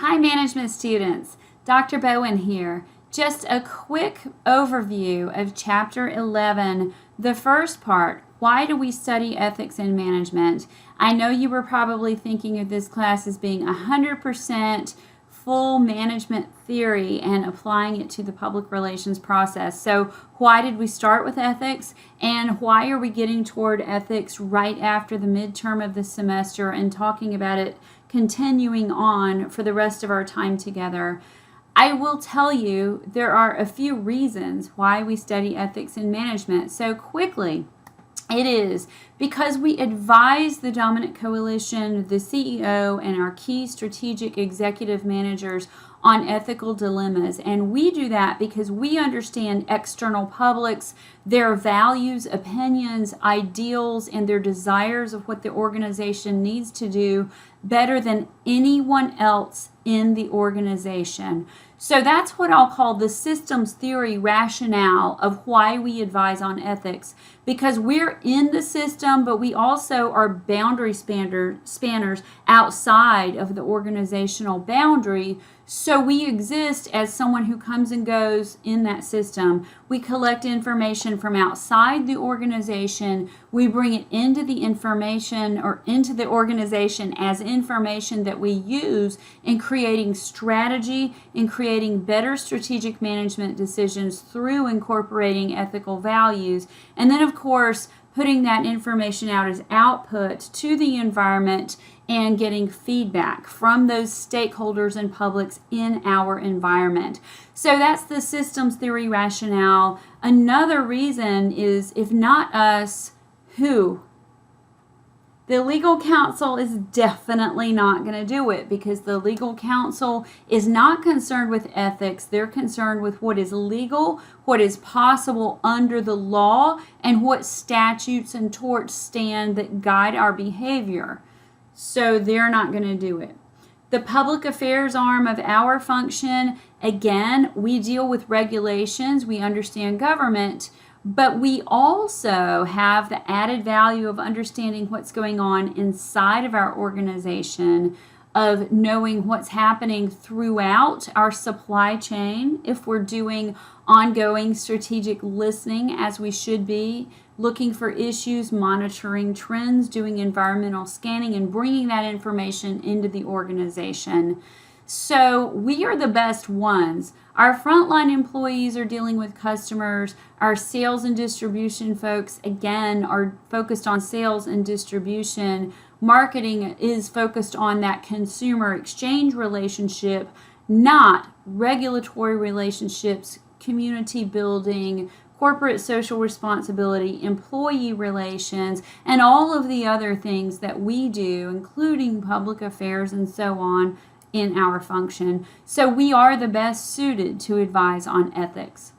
Hi, management students. Dr. Bowen here. Just a quick overview of Chapter 11, the first part. Why do we study ethics in management? I know you were probably thinking of this class as being 100% full management theory and applying it to the public relations process. So why did we start with ethics, and why are we getting toward ethics right after the midterm of the semester and talking about it continuing on for the rest of our time together? I will tell you there are a few reasons why we study ethics in management. So quickly, it is because we advise the dominant coalition, the CEO, and our key strategic executive managers on ethical dilemmas. And we do that because we understand external publics, their values, opinions, ideals, and their desires of what the organization needs to do better than anyone else in the organization. So that's what I'll call the systems theory rationale of why we advise on ethics, because we're in the system, but we also are boundary spanners outside of the organizational boundary. So we exist as someone who comes and goes in that system. We collect information from outside the organization. We bring it into the information or into the organization as information that we use in creating strategy, in creating better strategic management decisions through incorporating ethical values. And then, of course, putting that information out as output to the environment and getting feedback from those stakeholders and publics in our environment. So that's the systems theory rationale. Another reason is, if not us, who? The legal counsel is definitely not going to do it, because the legal counsel is not concerned with ethics. They're concerned with what is legal, what is possible under the law, and what statutes and torts stand that guide our behavior. So they're not going to do it. The public affairs arm of our function, again, we deal with regulations, we understand government, but we also have the added value of understanding what's going on inside of our organization, of knowing what's happening throughout our supply chain, if we're doing ongoing strategic listening as we should be, looking for issues, monitoring trends, doing environmental scanning, and bringing that information into the organization. So we are the best ones. Our frontline employees are dealing with customers. Our sales and distribution folks, again, are focused on sales and distribution. Marketing is focused on that consumer exchange relationship, not regulatory relationships, community building, corporate social responsibility, employee relations, and all of the other things that we do, including public affairs and so on, in our function. So we are the best suited to advise on ethics.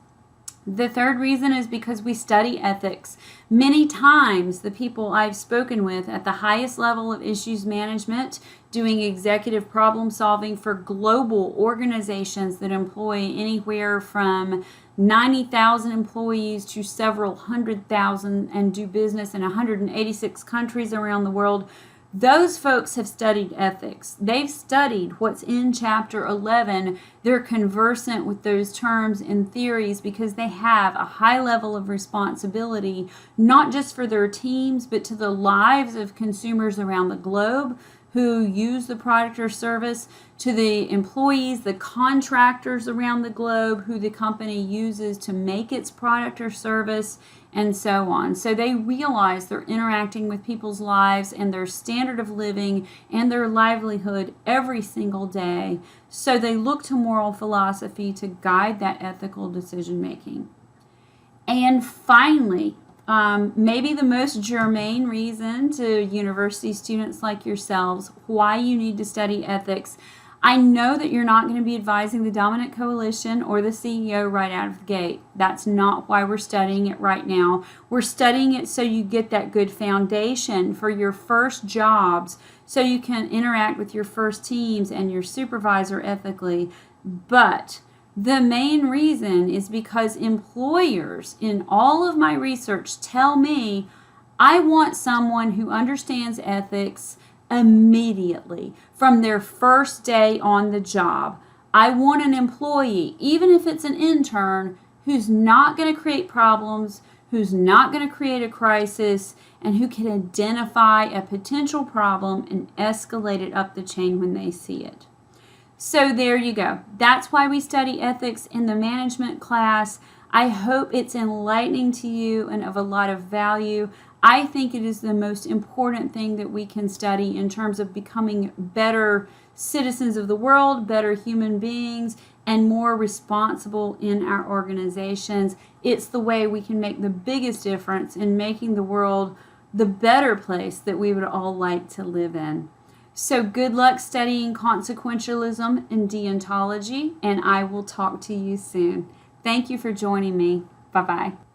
The third reason is because we study ethics. Many times the people I've spoken with at the highest level of issues management, doing executive problem solving for global organizations that employ anywhere from 90,000 employees to several 100,000 and do business in 186 countries around the world, those folks have studied ethics. They've studied what's in Chapter 11. They're conversant with those terms and theories because they have a high level of responsibility, not just for their teams, but to the lives of consumers around the globe who use the product or service, to the employees, the contractors around the globe who the company uses to make its product or service, and so on. So they realize they're interacting with people's lives and their standard of living and their livelihood every single day. So they look to moral philosophy to guide that ethical decision making. And finally, maybe the most germane reason to university students like yourselves why you need to study ethics. I know that you're not going to be advising the dominant coalition or the CEO right out of the gate. That's not why we're studying it right now. We're studying it so you get that good foundation for your first jobs, so you can interact with your first teams and your supervisor ethically. But the main reason is because employers, in all of my research, tell me, I want someone who understands ethics, immediately from their first day on the job. I want an employee, even if it's an intern, who's not going to create problems, who's not going to create a crisis, and who can identify a potential problem and escalate it up the chain when they see it. So there you go. That's why we study ethics in the management class. I hope it's enlightening to you and of a lot of value. I think it is the most important thing that we can study in terms of becoming better citizens of the world, better human beings, and more responsible in our organizations. It's the way we can make the biggest difference in making the world the better place that we would all like to live in. So good luck studying consequentialism and deontology, and I will talk to you soon. Thank you for joining me. Bye-bye.